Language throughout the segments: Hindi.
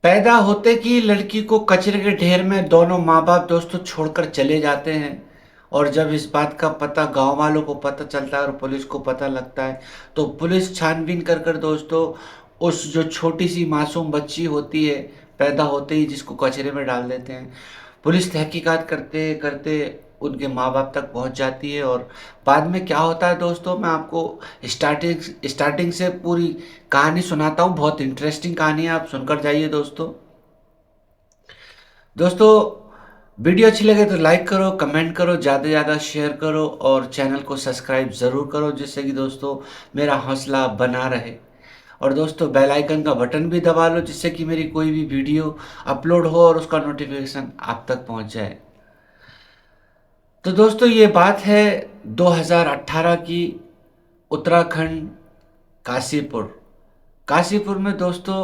पैदा होते की लड़की को कचरे के ढेर में दोनों माँ बाप दोस्तों छोड़कर चले जाते हैं। और जब इस बात का पता गांव वालों को पता चलता है और पुलिस को पता लगता है, तो पुलिस छानबीन कर कर दोस्तों उस जो छोटी सी मासूम बच्ची होती है पैदा होते ही, जिसको कचरे में डाल देते हैं, पुलिस तहकीकात करते करते उनके माँ बाप तक पहुंच जाती है। और बाद में क्या होता है दोस्तों, मैं आपको स्टार्टिंग स्टार्टिंग से पूरी कहानी सुनाता हूँ। बहुत इंटरेस्टिंग कहानी है, आप सुनकर जाइए दोस्तों। दोस्तों, वीडियो अच्छी लगे तो लाइक करो, कमेंट करो, ज़्यादा से ज़्यादा शेयर करो और चैनल को सब्सक्राइब ज़रूर करो, जिससे कि दोस्तों मेरा हौसला बना रहे। और दोस्तों बेल आइकन का बटन भी दबा लो, जिससे कि मेरी कोई भी वीडियो अपलोड हो और उसका नोटिफिकेशन आप तक पहुंच जाए। तो दोस्तों ये बात है 2018 की, उत्तराखंड, काशीपुर। काशीपुर में दोस्तों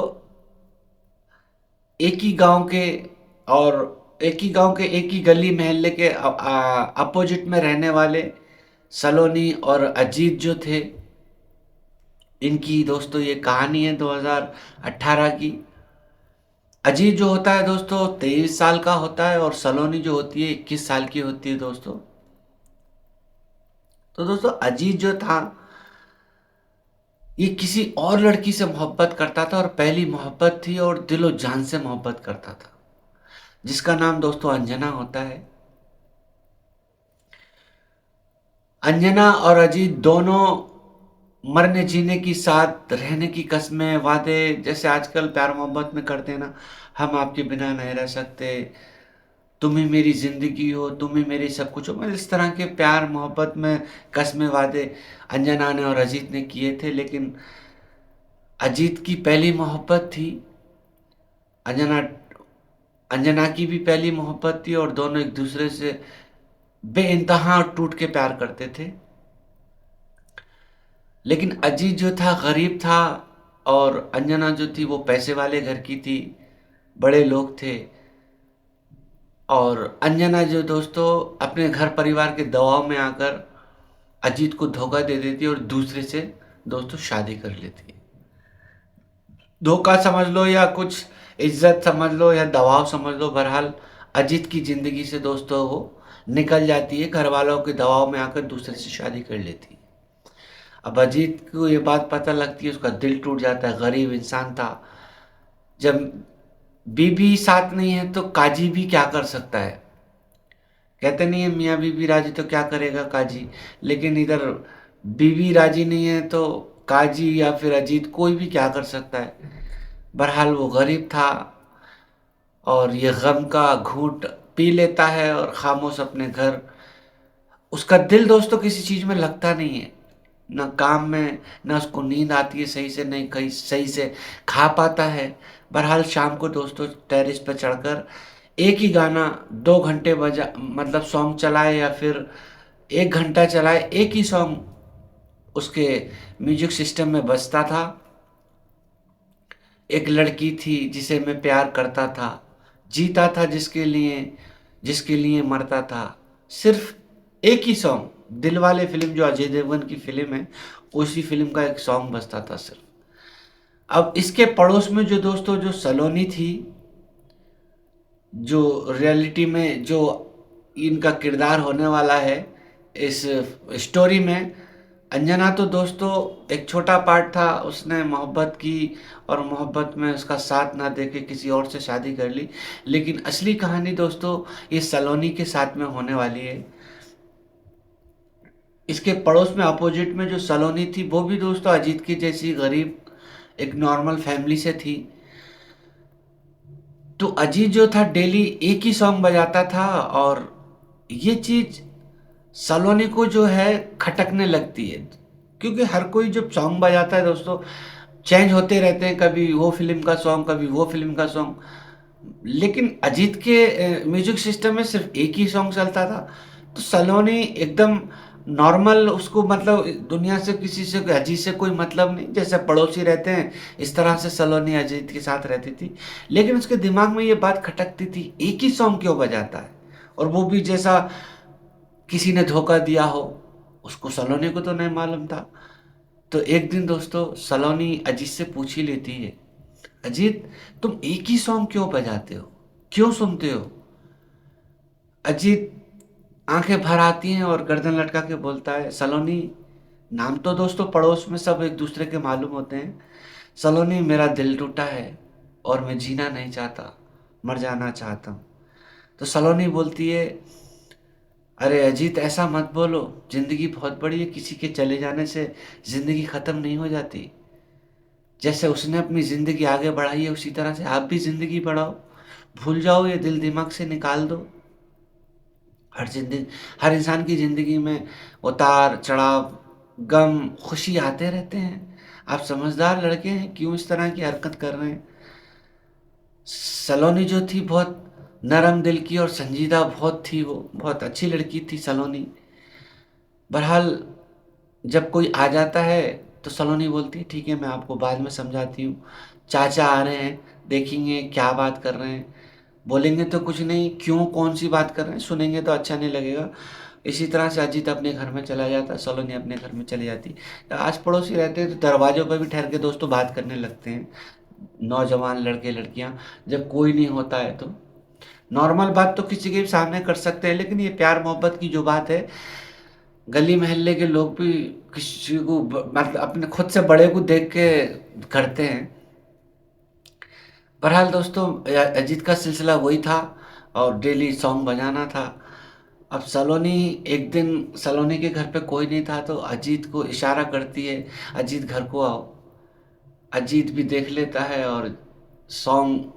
एक ही गांव के और एक ही गली मोहल्ले के अपोजिट में रहने वाले सलोनी और अजीत जो थे, इनकी दोस्तों ये कहानी है 2018 की। अजीत जो होता है दोस्तों 23 साल का होता है और सलोनी जो होती है 21 साल की होती है दोस्तों। तो दोस्तों अजीत जो था, ये किसी और लड़की से मोहब्बत करता था और पहली मोहब्बत थी और दिलो जान से मोहब्बत करता था, जिसका नाम दोस्तों अंजना होता है। अंजना और अजीत दोनों मरने जीने की, साथ रहने की कस्में, वादे, जैसे आजकल प्यार मोहब्बत में करते हैं ना, हम आपके बिना नहीं रह सकते, तुम ही मेरी जिंदगी हो, तुम ही मेरी सब कुछ हो, मतलब इस तरह के प्यार मोहब्बत में कस्में वादे अंजना ने और अजीत ने किए थे। लेकिन अजीत की पहली मोहब्बत थी, अंजना अंजना की भी पहली मोहब्बत थी और दोनों एक दूसरे से बेइंतहा टूट के प्यार करते थे। लेकिन अजीत जो था गरीब था और अंजना जो थी वो पैसे वाले घर की थी, बड़े लोग थे। और अंजना जो दोस्तों अपने घर परिवार के दबाव में आकर अजीत को धोखा दे देती है और दूसरे से दोस्तों शादी कर लेती है। धोखा समझ लो या कुछ इज्जत समझ लो या दबाव समझ लो, बहरहाल अजीत की जिंदगी से दोस्तों वो निकल जाती है, घर वालों के दबाव में आकर दूसरे से शादी कर लेती है। अब अजीत को ये बात पता लगती है, उसका दिल टूट जाता है, गरीब इंसान था। जब बीबी साथ नहीं है तो काजी भी क्या कर सकता है, कहते नहीं है मियाँ बीबी राजी तो क्या करेगा काजी। लेकिन इधर बीबी राजी नहीं है तो काजी या फिर अजीत कोई भी क्या कर सकता है। बहरहाल वो गरीब था और ये गम का घूंट पी लेता है और खामोश अपने घर, उसका दिल दोस्तों किसी चीज़ में लगता नहीं है, ना काम में, ना उसको नींद आती है सही से, नहीं कहीं सही से खा पाता है। बहरहाल शाम को दोस्तों टेरेस पर चढ़कर एक ही गाना 2 घंटे बजा, मतलब सॉन्ग चलाए या फिर 1 घंटा चलाए, एक ही सॉन्ग उसके म्यूजिक सिस्टम में बजता था। एक लड़की थी जिसे मैं प्यार करता था, जीता था जिसके लिए मरता था। सिर्फ एक ही सॉन्ग, दिलवाले फिल्म जो अजय देवगन की फिल्म है, उसी फिल्म का एक सॉन्ग बजता था सिर्फ। अब इसके पड़ोस में जो दोस्तों जो सलोनी थी, जो रियलिटी में जो इनका किरदार होने वाला है इस स्टोरी में, अंजना तो दोस्तों एक छोटा पार्ट था, उसने मोहब्बत की और मोहब्बत में उसका साथ ना देके किसी और से शादी कर ली। लेकिन असली कहानी दोस्तों ये सलोनी के साथ में होने वाली है। इसके पड़ोस में अपोजिट में जो सलोनी थी वो भी दोस्तों अजीत की जैसी गरीब एक नॉर्मल फैमिली से थी। तो अजीत जो था डेली एक ही सॉन्ग बजाता था और ये चीज़ सलोनी को जो है खटकने लगती है, क्योंकि हर कोई जब सॉन्ग बजाता है दोस्तों चेंज होते रहते हैं, कभी वो फिल्म का सॉन्ग, कभी वो फिल्म का सॉन्ग। लेकिन अजीत के म्यूजिक सिस्टम में सिर्फ एक ही सॉन्ग चलता था। तो सलोनी एकदम नॉर्मल, उसको मतलब दुनिया से किसी से अजीत से कोई मतलब नहीं, जैसे पड़ोसी रहते हैं इस तरह से सलोनी अजीत के साथ रहती थी। लेकिन उसके दिमाग में ये बात खटकती थी, एक ही सॉन्ग क्यों बजाता है, और वो भी जैसा किसी ने धोखा दिया हो, उसको सलोनी को तो नहीं मालूम था। तो एक दिन दोस्तों सलोनी अजीत से पूछ ही लेती है, अजीत, तुम एक ही सॉन्ग क्यों बजाते हो, क्यों सुनते हो? अजीत आंखें भर आती हैं और गर्दन लटका के बोलता है, सलोनी, नाम तो दोस्तों पड़ोस में सब एक दूसरे के मालूम होते हैं, सलोनी मेरा दिल टूटा है और मैं जीना नहीं चाहता, मर जाना चाहता हूँ। तो सलोनी बोलती है, अरे अजीत ऐसा मत बोलो, जिंदगी बहुत बड़ी है, किसी के चले जाने से जिंदगी खत्म नहीं हो जाती। जैसे उसने अपनी जिंदगी आगे बढ़ाई है उसी तरह से आप भी जिंदगी बढ़ाओ, भूल जाओ, ये दिल दिमाग से निकाल दो। हर इंसान की ज़िंदगी में उतार चढ़ाव, गम, खुशी आते रहते हैं। आप समझदार लड़के हैं, क्यों इस तरह की हरकत कर रहे हैं? सलोनी जो थी बहुत नरम दिल की और संजीदा बहुत थी, वो बहुत अच्छी लड़की थी सलोनी। बहरहाल जब कोई आ जाता है तो सलोनी बोलती है, ठीक है मैं आपको बाद में समझाती हूँ, चाचा आ रहे हैं, देखेंगे क्या बात कर रहे हैं, बोलेंगे तो कुछ नहीं, क्यों कौन सी बात कर रहे हैं, सुनेंगे तो अच्छा नहीं लगेगा। इसी तरह से अजीत अपने घर में चला जाता, सलोनी अपने घर में चली जाती। आस पड़ोसी रहते हैं तो दरवाज़ों पर भी ठहर के दोस्तों बात करने लगते हैं, नौजवान लड़के लड़कियां, जब कोई नहीं होता है तो नॉर्मल बात तो किसी के भी सामने कर सकते हैं, लेकिन ये प्यार मोहब्बत की जो बात है, गली मोहल्ले के लोग भी किसी को मतलब अपने खुद से बड़े को देख के करते हैं। बहरहाल दोस्तों, अजीत का सिलसिला वही था और डेली सॉन्ग बजाना था। अब सलोनी, एक दिन सलोनी के घर पे कोई नहीं था तो अजीत को इशारा करती है, अजीत घर को आओ। अजीत भी देख लेता है और सॉन्ग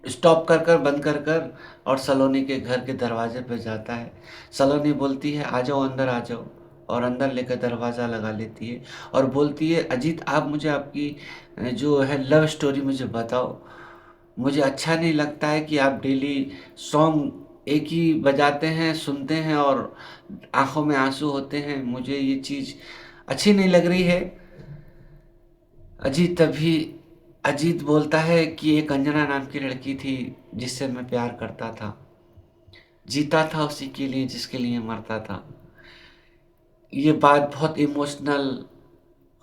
स्टॉप कर कर बंद कर कर और सलोनी के घर के दरवाजे पे जाता है। सलोनी बोलती है, आ जाओ अंदर आ जाओ, और अंदर लेकर दरवाज़ा लगा लेती है और बोलती है, अजीत आप मुझे आपकी जो है लव स्टोरी मुझे बताओ। मुझे अच्छा नहीं लगता है कि आप डेली सॉन्ग एक ही बजाते हैं, सुनते हैं और आंखों में आंसू होते हैं, मुझे ये चीज़ अच्छी नहीं लग रही है। तभी अजीत बोलता है कि एक अंजना नाम की लड़की थी जिससे मैं प्यार करता था, जीता था उसी के लिए जिसके लिए मरता था। ये बात बहुत इमोशनल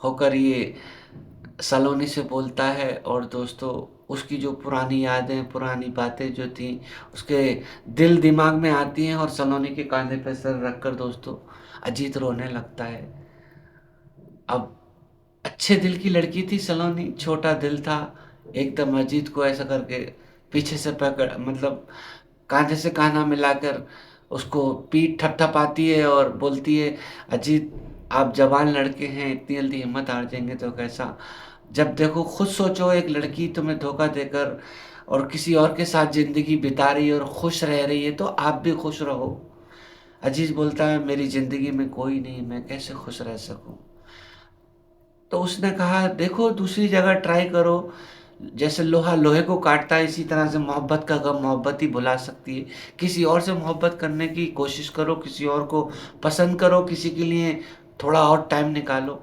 होकर ये सलोनी से बोलता है और दोस्तों उसकी जो पुरानी यादें, पुरानी बातें जो थी उसके दिल दिमाग में आती हैं और सलोनी के कंधे पे सर रखकर दोस्तों अजीत रोने लगता है। अब अच्छे दिल की लड़की थी सलोनी, छोटा दिल था, एकदम अजीत को ऐसा करके पीछे से पकड़ मतलब कांधे से कान्हा मिलाकर उसको पीठ थपथपाती है और बोलती है, अजीत आप जवान लड़के हैं, इतनी जल्दी हिम्मत हार जाएंगे तो कैसा? जब देखो खुद सोचो, एक लड़की तुम्हें धोखा देकर और किसी और के साथ जिंदगी बिता रही है और खुश रह रही है, तो आप भी खुश रहो। अजीज बोलता है, मेरी जिंदगी में कोई नहीं, मैं कैसे खुश रह सकूं? तो उसने कहा, देखो दूसरी जगह ट्राई करो, जैसे लोहा लोहे को काटता है इसी तरह से मोहब्बत का गम मोहब्बत ही भुला सकती है। किसी और से मोहब्बत करने की कोशिश करो, किसी और को पसंद करो, किसी के लिए थोड़ा और टाइम निकालो।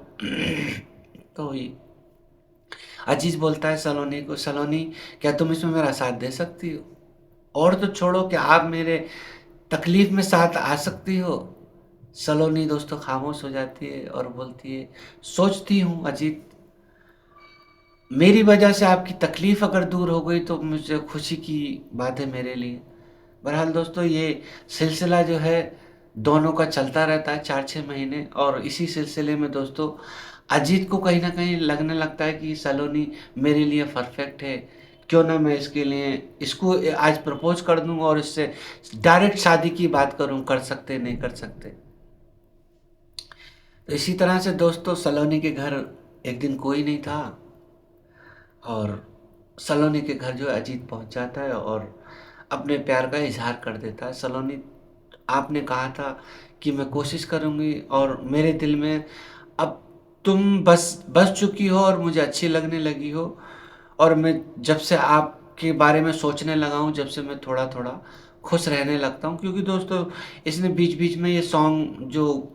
तो ये अजीज बोलता है सलोनी को, सलोनी क्या तुम इसमें मेरा साथ दे सकती हो? और तो छोड़ो, क्या आप मेरे तकलीफ में साथ आ सकती हो? सलोनी दोस्तों खामोश हो जाती है और बोलती है, सोचती हूँ अजीत, मेरी वजह से आपकी तकलीफ अगर दूर हो गई तो मुझे खुशी की बात है मेरे लिए। बहरहाल दोस्तों, ये सिलसिला जो है दोनों का चलता रहता है 4-6 महीने, और इसी सिलसिले में दोस्तों अजीत को कहीं ना कहीं लगने लगता है कि सलोनी मेरे लिए परफेक्ट है, क्यों ना मैं इसके लिए इसको आज प्रपोज कर दूं और इससे डायरेक्ट शादी की बात करूं, कर सकते नहीं कर सकते। तो इसी तरह से दोस्तों सलोनी के घर एक दिन कोई नहीं था और सलोनी के घर जो है अजीत पहुंच जाता है और अपने प्यार का इजहार कर देता है। सलोनी, आपने कहा था कि मैं कोशिश करूंगी और मेरे दिल में अब तुम बस बस चुकी हो और मुझे अच्छी लगने लगी हो, और मैं जब से आपके बारे में सोचने लगा हूँ, जब से मैं थोड़ा थोड़ा खुश रहने लगता हूँ, क्योंकि दोस्तों इसने बीच बीच में ये सॉन्ग जो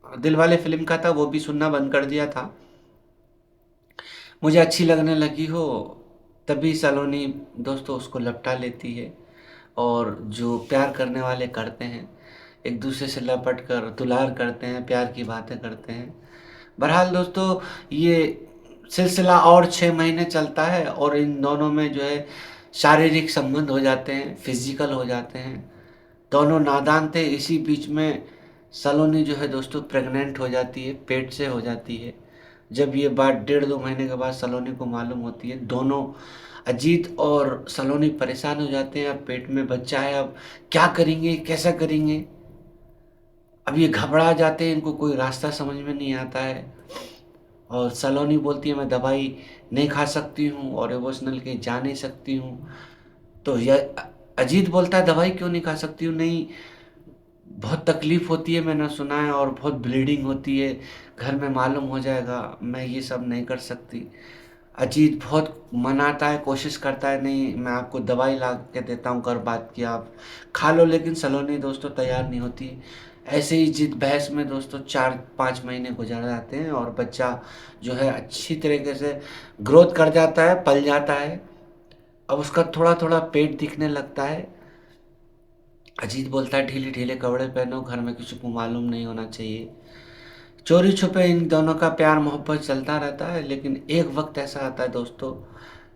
दिलवाले फिल्म का था वो भी सुनना बंद कर दिया था। मुझे अच्छी लगने लगी हो, तभी सलोनी दोस्तों उसको लपटा लेती है और जो प्यार करने वाले करते हैं, एक दूसरे से लपट कर दुलार करते हैं, प्यार की बातें करते हैं। बहरहाल दोस्तों, ये सिलसिला और 6 महीने चलता है और इन दोनों में जो है शारीरिक संबंध हो जाते हैं, फिजिकल हो जाते हैं। दोनों नादान थे, इसी बीच में सलोनी जो है दोस्तों प्रेग्नेंट हो जाती है, पेट से हो जाती है। जब ये बात 1.5-2 महीने के बाद सलोनी को मालूम होती है, दोनों अजीत और सलोनी परेशान हो जाते हैं। अब पेट में बच्चा है, अब क्या करेंगे, कैसा करेंगे। अब ये घबरा जाते हैं, इनको कोई रास्ता समझ में नहीं आता है। और सलोनी बोलती है मैं दवाई नहीं खा सकती हूँ और इमोशनल के जा नहीं सकती हूँ। तो यह अजीत बोलता है दवाई क्यों नहीं खा सकती हूँ, नहीं बहुत तकलीफ होती है मैंने सुना है और बहुत ब्लीडिंग होती है, घर में मालूम हो जाएगा, मैं ये सब नहीं कर सकती। अजीत बहुत मनाता है, कोशिश करता है, नहीं मैं आपको दवाई ला के देता हूँ, कर बात की आप खा लो, लेकिन सलोनी दोस्तों तैयार नहीं होती। ऐसे ही जिद बहस में दोस्तों 4-5 महीने गुजर जाते हैं और बच्चा जो है अच्छी तरीके से ग्रोथ कर जाता है, पल जाता है। अब उसका थोड़ा थोड़ा पेट दिखने लगता है। अजीत बोलता है ढीले ढीले कपड़े पहनो, घर में किसी को मालूम नहीं होना चाहिए। चोरी छुपे इन दोनों का प्यार मोहब्बत चलता रहता है। लेकिन एक वक्त ऐसा आता है दोस्तों,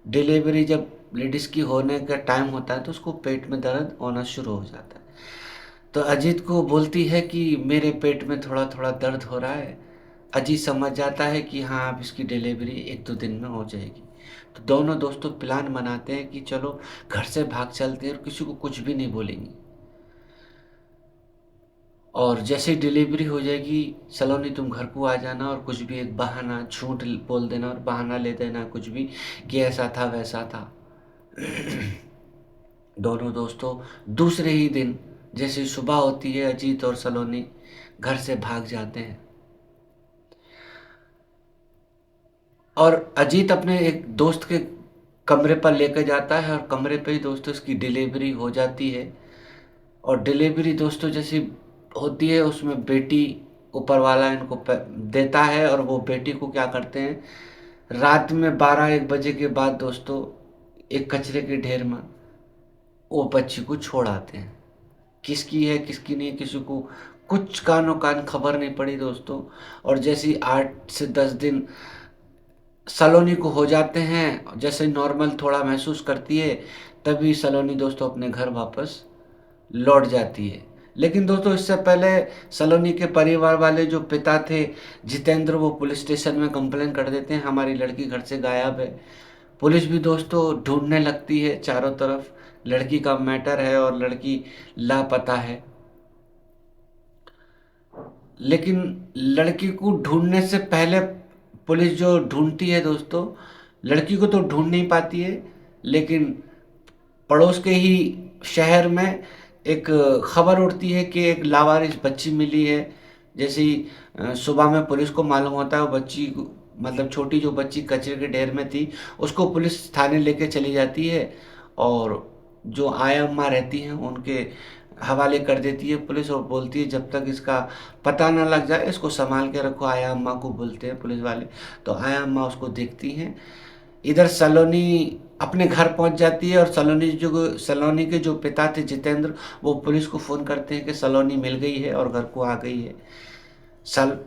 डिलीवरी जब लेडीज़ की होने का टाइम होता है तो उसको पेट में दर्द होना शुरू हो जाता है। तो अजीत को बोलती है कि मेरे पेट में थोड़ा थोड़ा दर्द हो रहा है। अजीत समझ जाता है कि हाँ अब इसकी डिलीवरी 1-2 दिन में हो जाएगी। तो दोनों दोस्तों प्लान बनाते हैं कि चलो घर से भाग चलते हैं और किसी को कुछ भी नहीं बोलेंगे। और जैसे ही डिलीवरी हो जाएगी, सलोनी तुम घर को आ जाना और कुछ भी एक बहाना झूठ बोल देना और बहाना ले देना कुछ भी कि ऐसा था वैसा था। दोनों दोस्तों दूसरे ही दिन जैसे सुबह होती है, अजीत और सलोनी घर से भाग जाते हैं। और अजीत अपने एक दोस्त के कमरे पर लेकर जाता है और कमरे पे ही दोस्तों उसकी डिलीवरी हो जाती है। और डिलीवरी दोस्तों जैसी होती है उसमें बेटी ऊपर वाला इनको देता है और वो बेटी को क्या करते हैं, रात में 12-1 बजे के बाद दोस्तों एक कचरे के ढेर में वो बच्ची को छोड़ आते हैं। किसकी है किसकी नहीं है किसी को कुछ कानो कान खबर नहीं पड़ी दोस्तों। और जैसे ही 8 से 10 दिन सलोनी को हो जाते हैं, जैसे नॉर्मल थोड़ा महसूस करती है, तभी सलोनी दोस्तों अपने घर वापस लौट जाती है। लेकिन दोस्तों इससे पहले सलोनी के परिवार वाले जो पिता थे जितेंद्र, वो पुलिस स्टेशन में कंप्लेन कर देते हैं हमारी लड़की घर से गायब है। पुलिस भी दोस्तों ढूंढने लगती है चारों तरफ, लड़की का मैटर है और लड़की लापता है। लेकिन लड़की को ढूंढने से पहले पुलिस जो ढूंढती है दोस्तों, लड़की को तो ढूंढ नहीं पाती है, लेकिन पड़ोस के ही शहर में एक खबर उड़ती है कि एक लावारिस बच्ची मिली है। जैसे ही सुबह में पुलिस को मालूम होता है, वो बच्ची मतलब छोटी जो बच्ची कचरे के ढेर में थी उसको पुलिस थाने लेके चली जाती है और जो आया अम्मा रहती हैं उनके हवाले कर देती है पुलिस और बोलती है जब तक इसका पता ना लग जाए इसको संभाल के रखो। आया अम्मा को बोलते हैं पुलिस वाले, तो आया अम्मा उसको देखती हैं। इधर सलोनी अपने घर पहुंच जाती है और सलोनी के जो पिता थे जितेंद्र, वो पुलिस को फ़ोन करते हैं कि सलोनी मिल गई है और घर को आ गई है।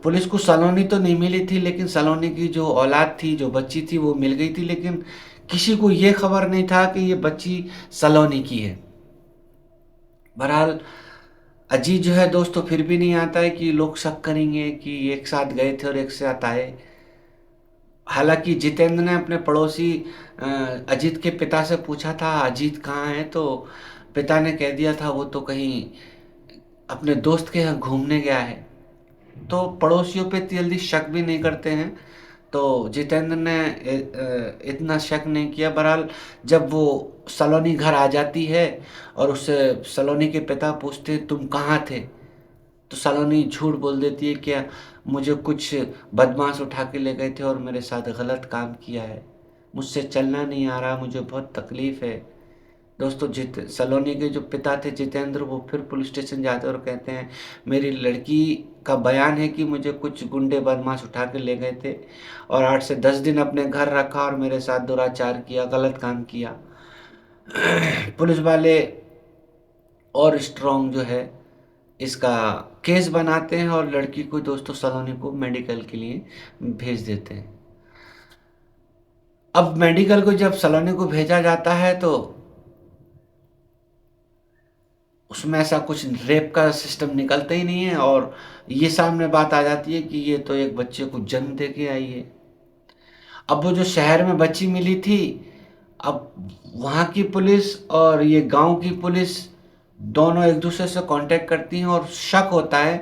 पुलिस को सलोनी तो नहीं मिली थी, लेकिन सलोनी की जो औलाद थी, जो बच्ची थी, वो मिल गई थी। लेकिन किसी को ये खबर नहीं था कि ये बच्ची सलोनी की है। बहरहाल अजीत जो है दोस्तों फिर भी नहीं आता है कि लोग शक करेंगे कि एक साथ गए थे और एक साथ आए। हालांकि जितेंद्र ने अपने पड़ोसी अजीत के पिता से पूछा था अजीत कहाँ है, तो पिता ने कह दिया था वो तो कहीं अपने दोस्त के यहाँ घूमने गया है। तो पड़ोसियों पे जल्दी शक भी नहीं करते हैं, तो जितेंद्र ने इतना शक नहीं किया। बहरहाल जब वो सलोनी घर आ जाती है और उससे सलोनी के पिता पूछते तुम कहाँ थे, तो सलोनी झूठ बोल देती है कि मुझे कुछ बदमाश उठा के ले गए थे और मेरे साथ गलत काम किया है, मुझसे चलना नहीं आ रहा, मुझे बहुत तकलीफ़ है। दोस्तों सलोनी के जो पिता थे जितेंद्र, वो फिर पुलिस स्टेशन जाते और कहते हैं मेरी लड़की का बयान है कि मुझे कुछ गुंडे बदमाश उठा के ले गए थे और 8 से 10 दिन अपने घर रखा और मेरे साथ दुराचार किया, गलत काम किया। पुलिस वाले और स्ट्रॉन्ग जो है इसका केस बनाते हैं और लड़की को दोस्तों सलोनी को मेडिकल के लिए भेज देते हैं। अब मेडिकल को जब सलोनी को भेजा जाता है तो उसमें ऐसा कुछ रेप का सिस्टम निकलता ही नहीं है, और ये सामने बात आ जाती है कि ये तो एक बच्चे को जन्म दे के आई है। अब वो जो शहर में बच्ची मिली थी, अब वहाँ की पुलिस और ये गांव की पुलिस दोनों एक दूसरे से कांटेक्ट करती हैं और शक होता है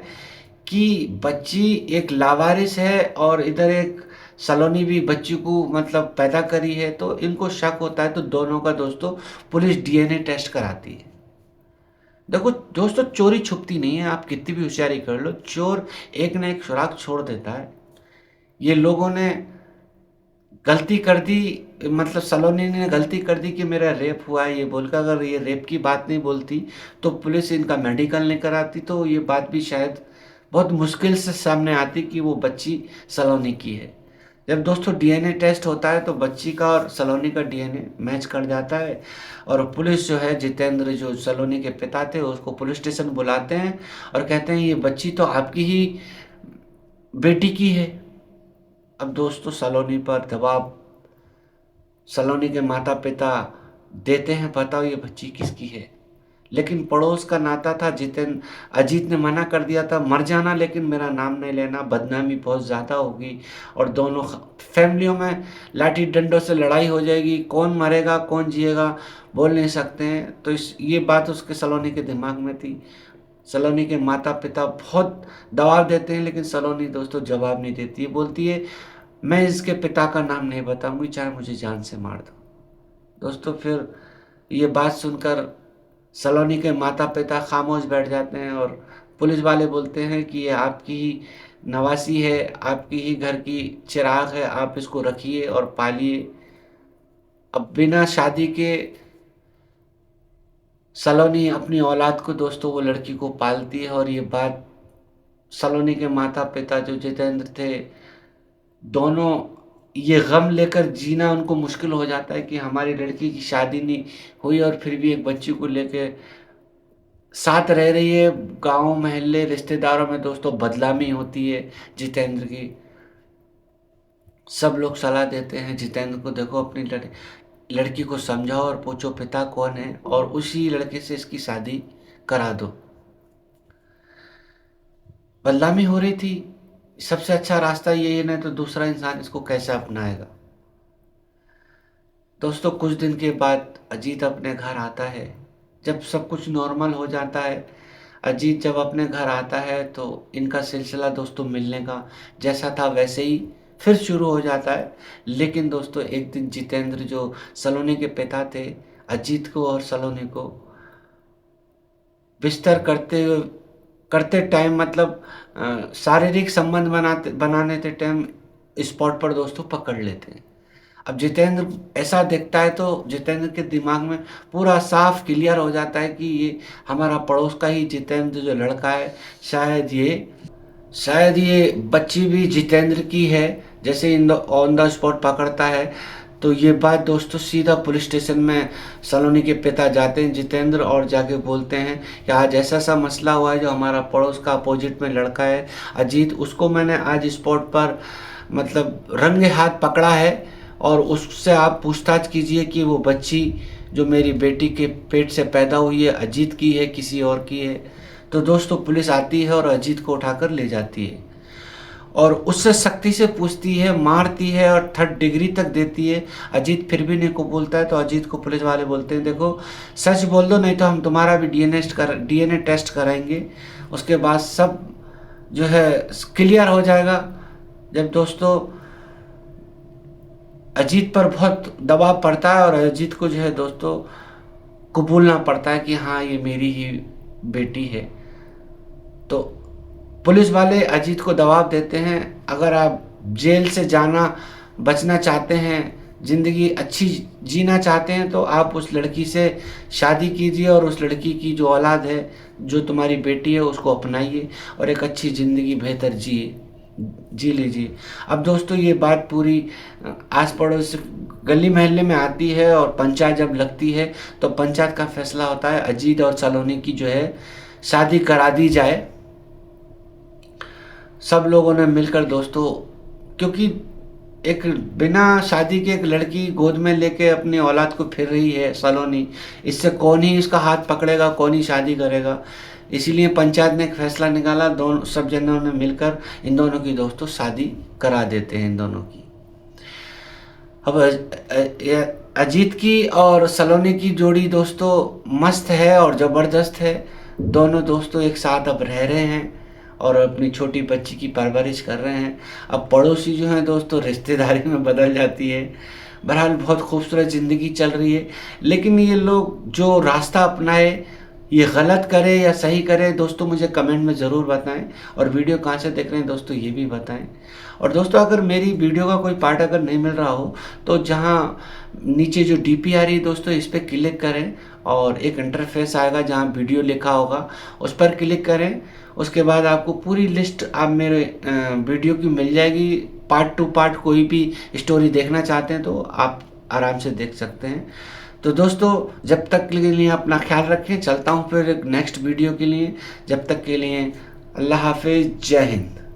कि बच्ची एक लावारिस है और इधर एक सलोनी भी बच्ची को मतलब पैदा करी है, तो इनको शक होता है। तो दोनों का दोस्तों पुलिस डीएनए टेस्ट कराती है। देखो दोस्तों, चोरी छुपती नहीं है, आप कितनी भी होशियारी कर लो, चोर एक ना एक सुराग छोड़ देता है। ये लोगों ने गलती कर दी, मतलब सलोनी ने गलती कर दी कि मेरा रेप हुआ है ये बोलकर, अगर ये रेप की बात नहीं बोलती तो पुलिस इनका मेडिकल नहीं कराती, तो ये बात भी शायद बहुत मुश्किल से सामने आती कि वो बच्ची सलोनी की है। जब दोस्तों डीएनए टेस्ट होता है तो बच्ची का और सलोनी का डीएनए मैच कर जाता है, और पुलिस जो है, जितेंद्र जो सलोनी के पिता थे, उसको पुलिस स्टेशन बुलाते हैं और कहते हैं ये बच्ची तो आपकी ही बेटी की है। अब दोस्तों सलोनी पर दबाव सलोनी के माता पिता देते हैं, बताओ ये बच्ची किसकी है। लेकिन पड़ोस का नाता था, अजीत ने मना कर दिया था, मर जाना लेकिन मेरा नाम नहीं लेना, बदनामी बहुत ज़्यादा होगी और दोनों फैमिलियों में लाठी डंडों से लड़ाई हो जाएगी, कौन मरेगा कौन जिएगा बोल नहीं सकते हैं। तो ये बात उसके सलोनी के दिमाग में थी। सलोनी के माता पिता बहुत दबाव देते हैं, लेकिन सलोनी दोस्तों जवाब नहीं देती है, बोलती है मैं इसके पिता का नाम नहीं बताऊंगी, चाहे मुझे जान से मार दो। दोस्तों फिर ये बात सुनकर सलोनी के माता पिता खामोश बैठ जाते हैं, और पुलिस वाले बोलते हैं कि ये आपकी ही नवासी है, आपकी ही घर की चिराग है, आप इसको रखिए और पालिए। अब बिना शादी के सलोनी अपनी औलाद को दोस्तों वो लड़की को पालती है, और ये बात सलोनी के माता पिता जो जितेंद्र थे, दोनों ये गम लेकर जीना उनको मुश्किल हो जाता है कि हमारी लड़की की शादी नहीं हुई और फिर भी एक बच्ची को लेके साथ रह रही है। गांव मोहल्ले रिश्तेदारों में दोस्तों बदनामी होती है जितेंद्र की। सब लोग सलाह देते हैं जितेंद्र को, देखो अपनी लड़की को समझाओ और पूछो पिता कौन है और उसी लड़के से इसकी शादी करा दो। बदनामी हो रही थी, सबसे अच्छा रास्ता यही है, नहीं तो दूसरा इंसान इसको कैसे अपनाएगा। दोस्तों कुछ दिन के बाद अजीत अपने घर आता है, जब सब कुछ नॉर्मल हो जाता है। अजीत जब अपने घर आता है तो इनका सिलसिला दोस्तों मिलने का जैसा था वैसे ही फिर शुरू हो जाता है। लेकिन दोस्तों एक दिन जितेंद्र जो सलोनी के पिता थे, अजीत को और सलोनी को बिस्तर करते टाइम, मतलब शारीरिक संबंध बनाने के टाइम स्पॉट पर दोस्तों पकड़ लेते हैं। अब जितेंद्र ऐसा देखता है तो जितेंद्र के दिमाग में पूरा साफ क्लियर हो जाता है कि ये हमारा पड़ोस का ही जितेंद्र जो लड़का है, शायद ये बच्ची भी जितेंद्र की है। जैसे इन ऑन द स्पॉट पकड़ता है तो ये बात दोस्तों सीधा पुलिस स्टेशन में सलोनी के पिता जाते हैं जितेंद्र, और जाके बोलते हैं कि आज ऐसा सा मसला हुआ है, जो हमारा पड़ोस का अपोजिट में लड़का है अजीत, उसको मैंने आज स्पॉट पर मतलब रंगे हाथ पकड़ा है, और उससे आप पूछताछ कीजिए कि वो बच्ची जो मेरी बेटी के पेट से पैदा हुई है अजीत की है किसी और की है। तो दोस्तों पुलिस आती है और अजीत को उठाकर ले जाती है और उससे सख्ती से पूछती है, मारती है और 3rd डिग्री तक देती है। अजीत फिर भी नहीं को बोलता है, तो अजीत को पुलिस वाले बोलते हैं देखो सच बोल दो, नहीं तो हम तुम्हारा भी डीएनए टेस्ट कराएंगे, उसके बाद सब जो है क्लियर हो जाएगा। जब दोस्तों अजीत पर बहुत दबाव पड़ता है और अजीत को जो है दोस्तों कबूलना पड़ता है कि हाँ ये मेरी ही बेटी है, तो पुलिस वाले अजीत को दबाव देते हैं, अगर आप जेल से जाना बचना चाहते हैं, ज़िंदगी अच्छी जीना चाहते हैं, तो आप उस लड़की से शादी कीजिए और उस लड़की की जो औलाद है, जो तुम्हारी बेटी है, उसको अपनाइए और एक अच्छी ज़िंदगी बेहतर जी लीजिए। अब दोस्तों ये बात पूरी आस पड़ोस गली मोहल्ले में आती है और पंचायत जब लगती है तो पंचायत का फैसला होता है अजीत और सलोनी की जो है शादी करा दी जाए। सब लोगों ने मिलकर दोस्तों, क्योंकि एक बिना शादी के एक लड़की गोद में लेके अपनी औलाद को फिर रही है सलोनी, इससे कौन ही इसका हाथ पकड़ेगा, कौन ही शादी करेगा। इसीलिए पंचायत ने एक फैसला निकाला, दोनों सब जनों ने मिलकर इन दोनों की दोस्तों शादी करा देते हैं इन दोनों की। अब अजीत की और सलोनी की जोड़ी दोस्तों मस्त है और ज़बरदस्त है। दोनों दोस्तों एक साथ अब रह रहे हैं और अपनी छोटी बच्ची की परवरिश कर रहे हैं। अब पड़ोसी जो हैं दोस्तों रिश्तेदारी में बदल जाती है। बहरहाल बहुत खूबसूरत ज़िंदगी चल रही है। लेकिन ये लोग जो रास्ता अपनाए, ये गलत करे या सही करे दोस्तों, मुझे कमेंट में ज़रूर बताएं। और वीडियो कहाँ से देख रहे हैं दोस्तों ये भी बताएं। और दोस्तों अगर मेरी वीडियो का कोई पार्ट अगर नहीं मिल रहा हो तो जहाँ नीचे जो डीपी आ रही है दोस्तों, इस पर क्लिक करें और एक इंटरफेस आएगा जहाँ वीडियो लिखा होगा, उस पर क्लिक करें। उसके बाद आपको पूरी लिस्ट आप मेरे वीडियो की मिल जाएगी। पार्ट टू पार्ट कोई भी स्टोरी देखना चाहते हैं तो आप आराम से देख सकते हैं। तो दोस्तों जब तक के लिए अपना ख्याल रखें, चलता हूँ फिर एक नेक्स्ट वीडियो के लिए। जब तक के लिए अल्लाह हाफिज़, जय हिंद।